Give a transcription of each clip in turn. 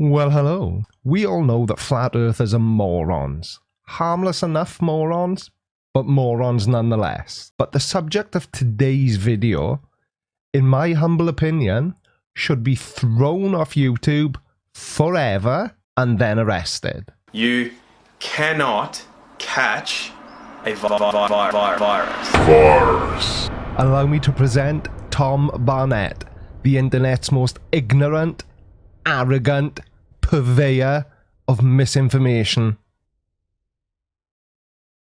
Well, hello. We all know that flat earthers are morons. Harmless enough morons, but morons nonetheless. But the subject of today's video, in my humble opinion, should be thrown off YouTube forever and then arrested. You cannot catch a virus. Allow me to present Tom Barnett, the internet's most ignorant, arrogant purveyor of misinformation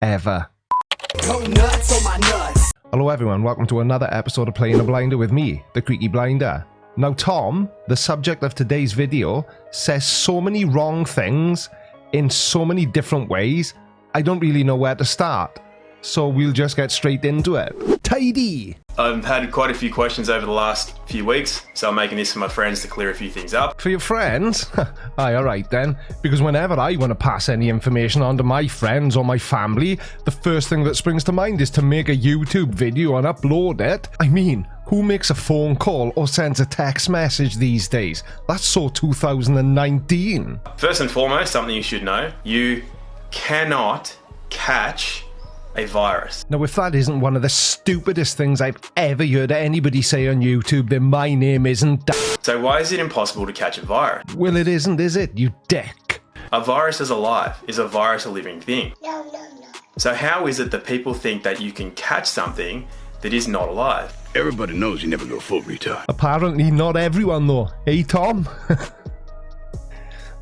ever. Go nuts on my nuts. Hello everyone, welcome to another episode of Playing a Blinder with me, the Creaky Blinder. Now Tom, the subject of today's video, says so many wrong things in so many different ways, I don't really know where to start. So we'll just get straight into it. Tidy! I've had quite a few questions over the last few weeks, so I'm making this for my friends to clear a few things up. For your friends? Aye, alright then. Because whenever I want to pass any information on to my friends or my family, the first thing that springs to mind is to make a YouTube video and upload it. I mean, who makes a phone call or sends a text message these days? That's so 2019. First and foremost, something you should know, you cannot catch a virus. Now, if that isn't one of the stupidest things I've ever heard anybody say on YouTube, then my name isn't So why is it impossible to catch a virus? Well, it isn't, is it, you dick? A virus is alive. Is a virus a living thing? No. So how is it that people think that you can catch something that is not alive? Everybody knows you never go full retard. Apparently not everyone though. Hey Tom?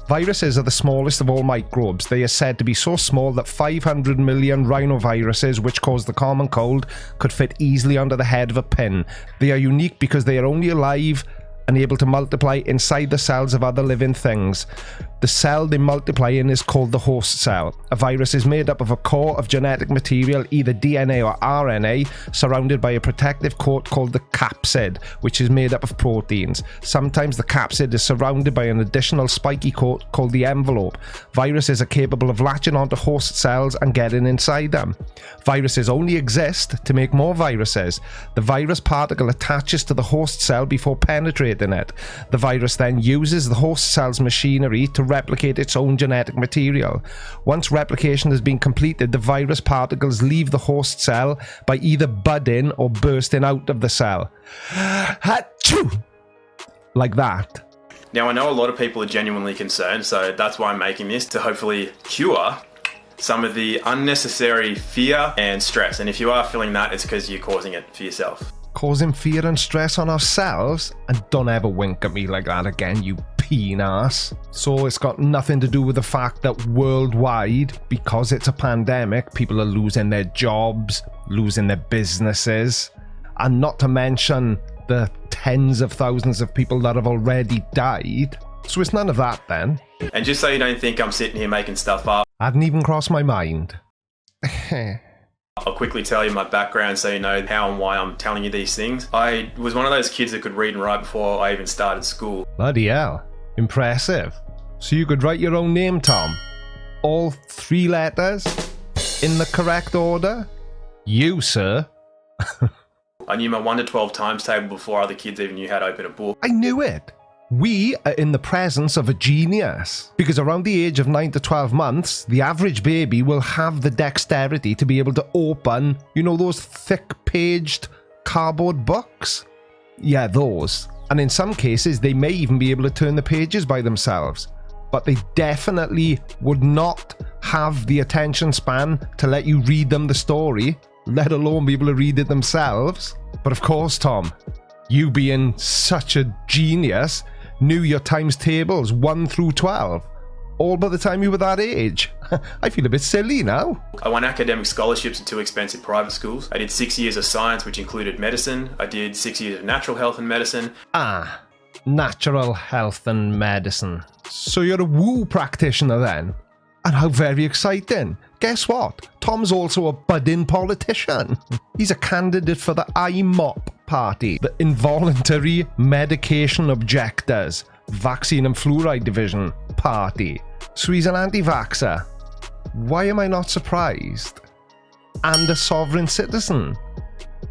Viruses are the smallest of all microbes. They are said to be so small that 500 million rhinoviruses, which cause the common cold, could fit easily under the head of a pin. They are unique because they are only alive and able to multiply inside the cells of other living things. The cell they multiply in is called the host cell. A virus is made up of a core of genetic material, either DNA or RNA, surrounded by a protective coat called the capsid, which is made up of proteins. Sometimes the capsid is surrounded by an additional spiky coat called the envelope. Viruses are capable of latching onto host cells and getting inside them. Viruses only exist to make more viruses. The virus particle attaches to the host cell before penetrating it. The virus then uses the host cell's machinery to replicate its own genetic material. Once replication has been completed, the virus particles leave the host cell by either budding or bursting out of the cell. Achoo! Like that. Now I know a lot of people are genuinely concerned, so that's why I'm making this, to hopefully cure some of the unnecessary fear and stress. And if you are feeling that, it's because you're causing it for yourself. Causing fear and stress on ourselves? And don't ever wink at me like that again, you peen-ass. So it's got nothing to do with the fact that worldwide, because it's a pandemic, people are losing their jobs, losing their businesses, and not to mention the tens of thousands of people that have already died. So it's none of that then. And just so you don't think I'm sitting here making stuff up, Hadn't even crossed my mind. I'll quickly tell you my background so you know how and why I'm telling you these things. I was one of those kids that could read and write before I even started school. Bloody hell. Impressive. So you could write your own name, Tom? All 3 letters? In the correct order? You, sir. I knew my 1 to 12 times table before other kids even knew how to open a book. I knew it. We are in the presence of a genius. Because around the age of 9 to 12 months, the average baby will have the dexterity to be able to open, you know, those thick-paged cardboard books? Yeah, those. And in some cases, they may even be able to turn the pages by themselves. But they definitely would not have the attention span to let you read them the story, let alone be able to read it themselves. But of course, Tom, you being such a genius, knew your times tables 1 through 12, all by the time you were that age. I feel a bit silly now. I won academic scholarships at 2 expensive private schools. I did 6 years of science, which included medicine. I did 6 years of natural health and medicine. Ah, natural health and medicine. So you're a woo practitioner then? And how very exciting. Guess what? Tom's also a budding politician. He's a candidate for the IMOP party, the Involuntary Medication Objectors, Vaccine and Fluoride Division party. So he's an anti-vaxxer. Why am I not surprised? And a sovereign citizen.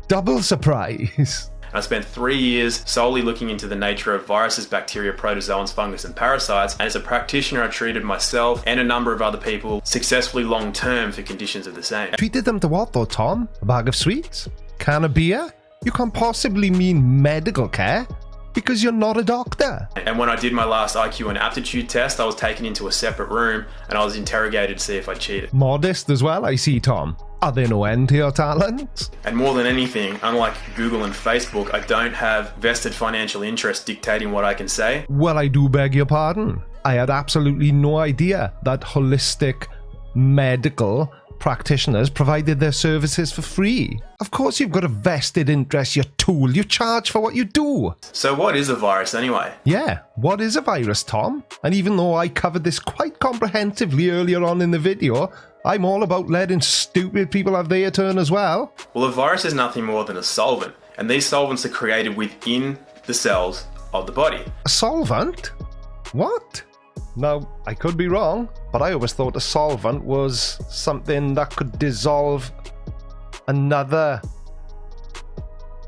Double surprise. I spent 3 years solely looking into the nature of viruses, bacteria, protozoans, fungus, and parasites. And as a practitioner, I treated myself and a number of other people successfully long term for conditions of the same. Treated them to what though, Tom? A bag of sweets? Can of beer? You can't possibly mean medical care, because you're not a doctor. And when I did my last IQ and aptitude test, I was taken into a separate room and I was interrogated to see if I cheated. Modest as well, I see, Tom. Are there no end to your talents? And more than anything, unlike Google and Facebook, I don't have vested financial interest dictating what I can say. Well, I do beg your pardon. I had absolutely no idea that holistic medical practitioners provided their services for free. Of course you've got a vested interest, you tool. You charge for what you do. So what is a virus anyway? Yeah, what is a virus, Tom? And even though I covered this quite comprehensively earlier on in the video, I'm all about letting stupid people have their turn as well. Well, a virus is nothing more than a solvent, and these solvents are created within the cells of the body. A solvent? What? Now, I could be wrong, but I always thought a solvent was something that could dissolve another.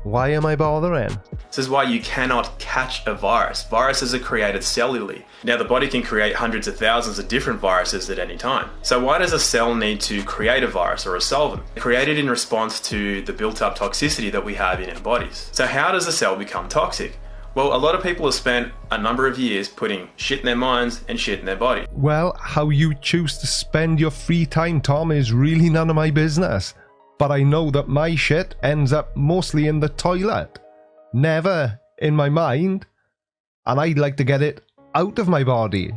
Why am I bothering? This is why you cannot catch a virus. Viruses are created cellularly. Now, the body can create hundreds of thousands of different viruses at any time. So why does a cell need to create a virus or a solvent? Created in response to the built-up toxicity that we have in our bodies. So how does a cell become toxic? Well, a lot of people have spent a number of years putting shit in their minds and shit in their body. Well, how you choose to spend your free time, Tom, is really none of my business. But I know that my shit ends up mostly in the toilet, never in my mind. And I'd like to get it out of my body,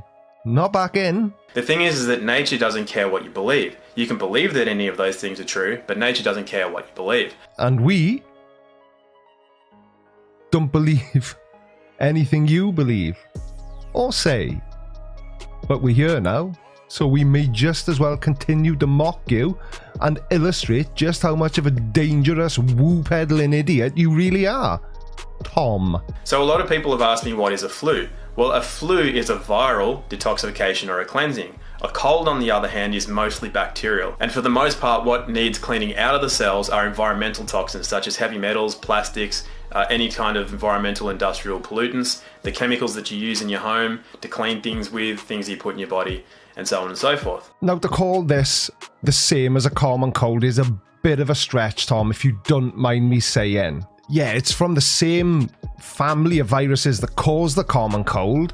not back in. The thing is that nature doesn't care what you believe. You can believe that any of those things are true, but nature doesn't care what you believe. And we don't believe anything you believe or say. But we're here now, so we may just as well continue to mock you and illustrate just how much of a dangerous woo-peddling idiot you really are, Tom. So a lot of people have asked me, what is a flu? Well, a flu is a viral detoxification or a cleansing. A cold, on the other hand, is mostly bacterial. And for the most part, what needs cleaning out of the cells are environmental toxins such as heavy metals, plastics, any kind of environmental industrial pollutants, the chemicals that you use in your home to clean things with, things you put in your body, and so on and so forth. Now, to call this the same as a common cold is a bit of a stretch, Tom, if you don't mind me saying. Yeah, it's from the same family of viruses that cause the common cold,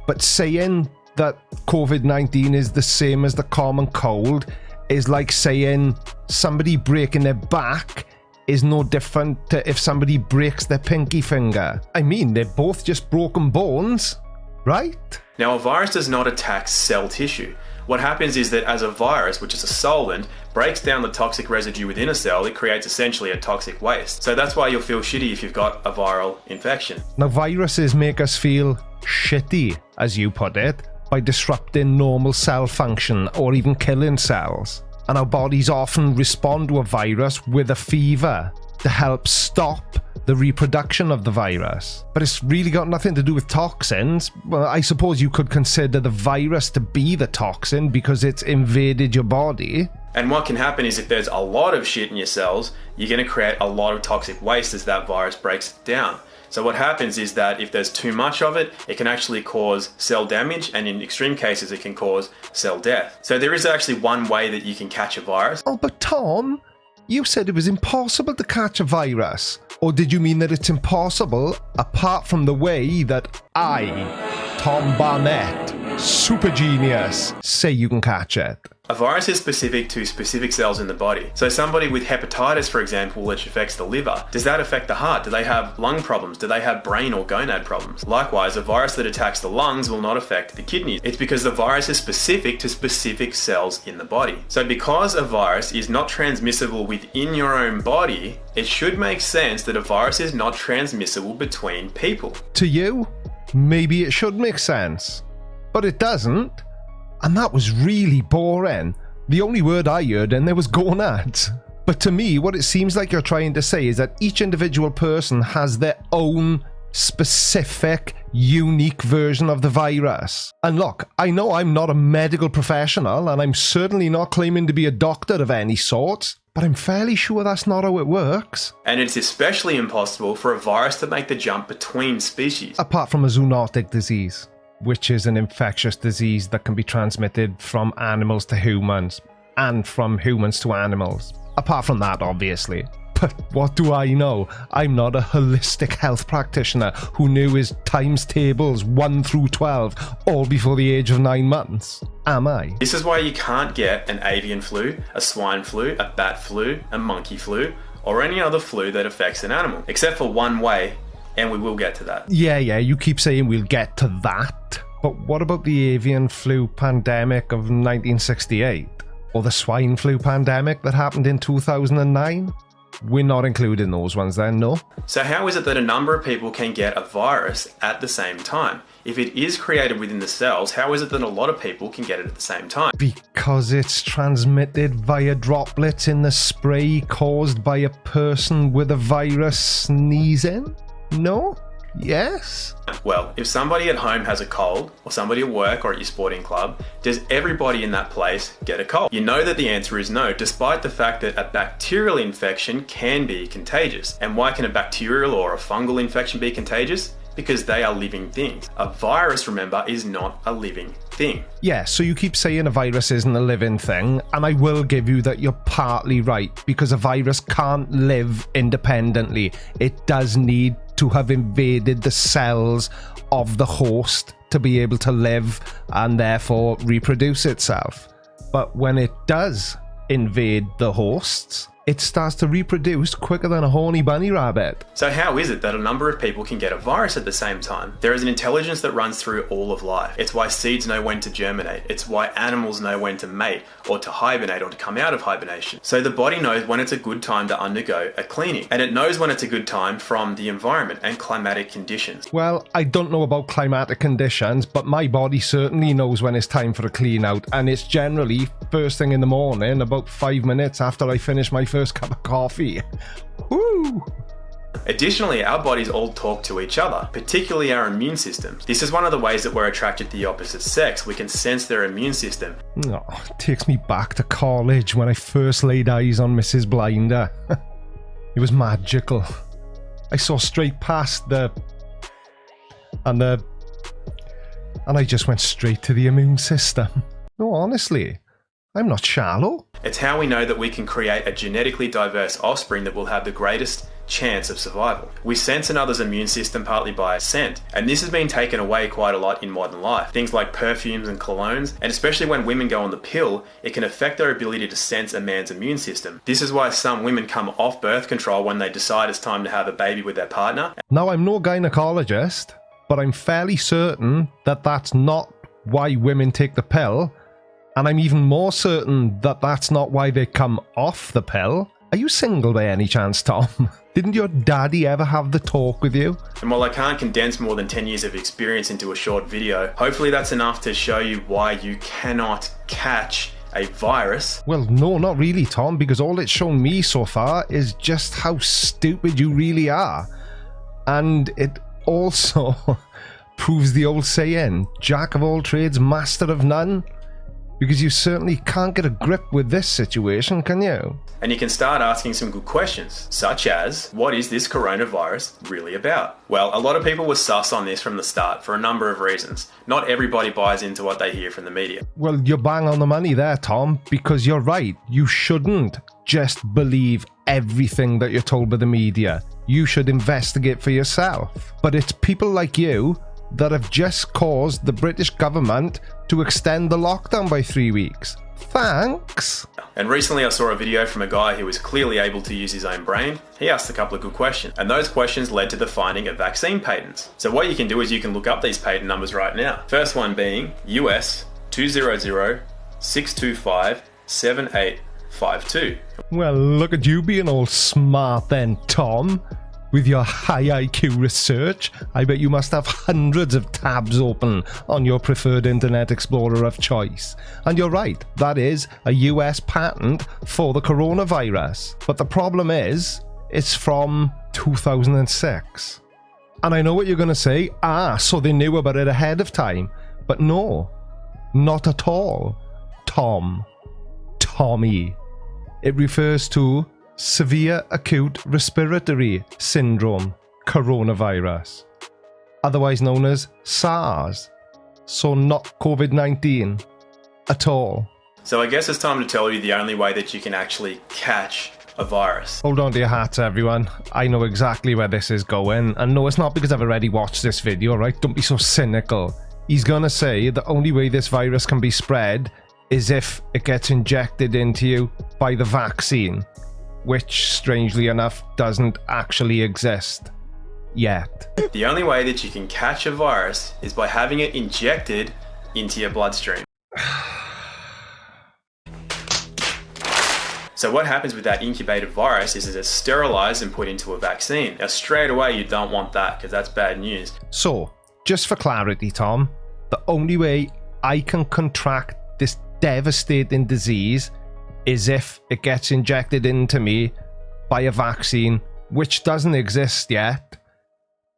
but saying that COVID-19 is the same as the common cold is like saying somebody breaking their back is no different to if somebody breaks their pinky finger. I mean, they're both just broken bones, right? Now, a virus does not attack cell tissue. What happens is that as a virus, which is a solvent, breaks down the toxic residue within a cell, it creates essentially a toxic waste. So that's why you'll feel shitty if you've got a viral infection. Now, viruses make us feel shitty, as you put it, by disrupting normal cell function or even killing cells. And our bodies often respond to a virus with a fever to help stop the reproduction of the virus. But it's really got nothing to do with toxins. Well, I suppose you could consider the virus to be the toxin because it's invaded your body. And what can happen is if there's a lot of shit in your cells, you're going to create a lot of toxic waste as that virus breaks it down. So what happens is that if there's too much of it, it can actually cause cell damage, and in extreme cases, it can cause cell death. So there is actually one way that you can catch a virus. Oh, but Tom, you said it was impossible to catch a virus. Or did you mean that it's impossible apart from the way that I, Tom Barnett, super genius, say you can catch it? A virus is specific to specific cells in the body. So somebody with hepatitis, for example, which affects the liver, does that affect the heart? Do they have lung problems? Do they have brain or gonad problems? Likewise, a virus that attacks the lungs will not affect the kidneys. It's because the virus is specific to specific cells in the body. So because a virus is not transmissible within your own body, it should make sense that a virus is not transmissible between people. To you, maybe it should make sense, but it doesn't. And that was really boring. The only word I heard in there was gonads. But to me, what it seems like you're trying to say is that each individual person has their own specific, unique version of the virus. And look, I know I'm not a medical professional, and I'm certainly not claiming to be a doctor of any sort. But I'm fairly sure that's not how it works. And it's especially impossible for a virus to make the jump between species. Apart from a zoonotic disease, which is an infectious disease that can be transmitted from animals to humans, and from humans to animals. Apart from that, obviously. But what do I know? I'm not a holistic health practitioner who knew his times tables 1 through 12 all before the age of 9 months. Am I? This is why you can't get an avian flu, a swine flu, a bat flu, a monkey flu, or any other flu that affects an animal, except for one way, and we will get to that. Yeah, you keep saying we'll get to that. But what about the avian flu pandemic of 1968? Or the swine flu pandemic that happened in 2009? We're not including those ones then, no? So how is it that a number of people can get a virus at the same time? If it is created within the cells, how is it that a lot of people can get it at the same time? Because it's transmitted via droplets in the spray caused by a person with a virus sneezing? No? Yes? Well, if somebody at home has a cold, or somebody at work or at your sporting club, does everybody in that place get a cold? You know that the answer is no, despite the fact that a bacterial infection can be contagious. And why can a bacterial or a fungal infection be contagious? Because they are living things. A virus, remember, is not a living thing. Yeah, so you keep saying a virus isn't a living thing, and I will give you that you're partly right, because a virus can't live independently. It does need to have invaded the cells of the host to be able to live and therefore reproduce itself. But when it does invade the hosts, it starts to reproduce quicker than a horny bunny rabbit. So how is it that a number of people can get a virus at the same time? There is an intelligence that runs through all of life. It's why seeds know when to germinate. It's why animals know when to mate, or to hibernate, or to come out of hibernation. So the body knows when it's a good time to undergo a cleaning. And it knows when it's a good time from the environment and climatic conditions. Well, I don't know about climatic conditions, but my body certainly knows when it's time for a clean out, and it's generally first thing in the morning, about 5 minutes after I finish my first cup of coffee. Woo! Additionally, our bodies all talk to each other, particularly our immune systems. This is one of the ways that we're attracted to the opposite sex. We can sense their immune system. Oh, it takes me back to college when I first laid eyes on Mrs. Blinder. It was magical. I saw straight past and I just went straight to the immune system. No, honestly, I'm not shallow. It's how we know that we can create a genetically diverse offspring that will have the greatest chance of survival. We sense another's immune system partly by scent, and this has been taken away quite a lot in modern life. Things like perfumes and colognes, and especially when women go on the pill, it can affect their ability to sense a man's immune system. This is why some women come off birth control when they decide it's time to have a baby with their partner. Now, I'm no gynecologist, but I'm fairly certain that that's not why women take the pill. And I'm even more certain that that's not why they come off the pill. Are you single by any chance, Tom? Didn't your daddy ever have the talk with you? And while I can't condense more than 10 years of experience into a short video, hopefully that's enough to show you why you cannot catch a virus. Well, no, not really, Tom, because all it's shown me so far is just how stupid you really are. And it also proves the old saying, jack of all trades, master of none. Because you certainly can't get a grip with this situation, can you? And you can start asking some good questions, such as, what is this coronavirus really about? Well, a lot of people were sus on this from the start for a number of reasons. Not everybody buys into what they hear from the media. Well, you're bang on the money there, Tom, because you're right. You shouldn't just believe everything that you're told by the media. You should investigate for yourself. But it's people like you that have just caused the British government to extend the lockdown by 3 weeks. Thanks. And recently I saw a video from a guy who was clearly able to use his own brain. He asked a couple of good questions, and those questions led to the finding of vaccine patents. So what you can do is you can look up these patent numbers right now. First one being US 200-625-7852. Well, look at you being all smart then, Tom. With your high IQ research, I bet you must have hundreds of tabs open on your preferred Internet Explorer of choice. And you're right, that is a US patent for the coronavirus. But the problem is, it's from 2006. And I know what you're going to say, so they knew about it ahead of time. But no, not at all. Tommy. It refers to severe acute respiratory syndrome coronavirus, otherwise known as SARS. So not COVID-19 at all. So I guess it's time to tell you the only way that you can actually catch a virus. Hold on to your hats, everyone. I know exactly where this is going. And no, it's not because I've already watched this video, right? Don't be so cynical. He's gonna say the only way this virus can be spread is if it gets injected into you by the vaccine, which, strangely enough, doesn't actually exist yet. The only way that you can catch a virus is by having it injected into your bloodstream. So what happens with that incubated virus is it's sterilized and put into a vaccine. Now straight away you don't want that because that's bad news. So, just for clarity, Tom, the only way I can contract this devastating disease is if it gets injected into me by a vaccine, which doesn't exist yet.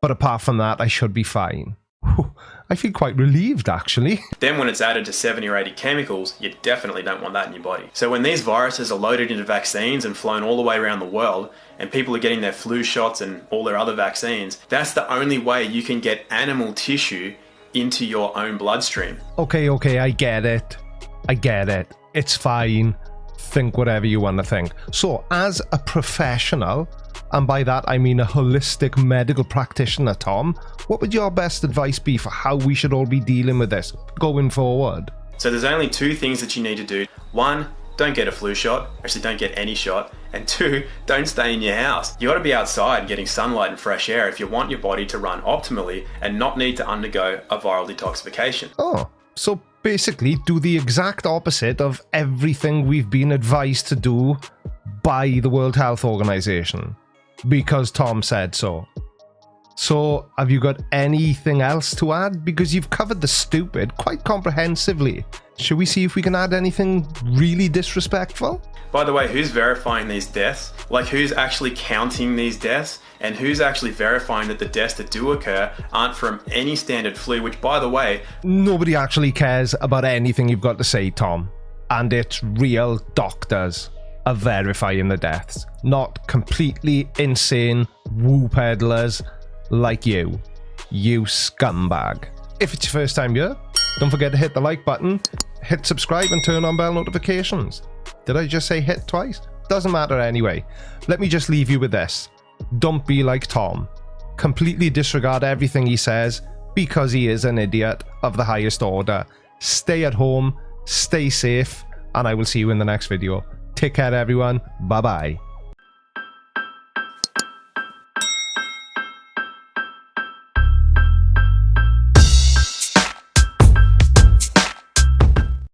But apart from that, I should be fine. Whew, I feel quite relieved, actually. Then when it's added to 70 or 80 chemicals, you definitely don't want that in your body. So when these viruses are loaded into vaccines and flown all the way around the world, and people are getting their flu shots and all their other vaccines, that's the only way you can get animal tissue into your own bloodstream. Okay, I get it. It's fine. Think whatever you want to think. So, as a professional, and by that I mean a holistic medical practitioner, Tom, what would your best advice be for how we should all be dealing with this going forward? So there's only two things that you need to do. One, don't get a flu shot. Actually, don't get any shot. And two, don't stay in your house. You got to be outside getting sunlight and fresh air if you want your body to run optimally and not need to undergo a viral detoxification. Oh, so basically do the exact opposite of everything we've been advised to do by the World Health Organization, because Tom said so. So, have you got anything else to add? Because you've covered the stupid quite comprehensively. Should we see if we can add anything really disrespectful? By the way, who's verifying these deaths? Like, who's actually counting these deaths? And who's actually verifying that the deaths that do occur aren't from any standard flu, which, by the way... Nobody actually cares about anything you've got to say, Tom. And it's real doctors are verifying the deaths, not completely insane woo peddlers like you scumbag. If it's your first time here, don't forget to hit the like button, hit subscribe and turn on bell notifications. Did I just say hit twice? Doesn't matter anyway. Let me just leave you with this. Don't be like Tom. Completely disregard everything he says because he is an idiot of the highest order. Stay at home, stay safe, and I will see you in the next video. Take care, everyone. Bye-bye.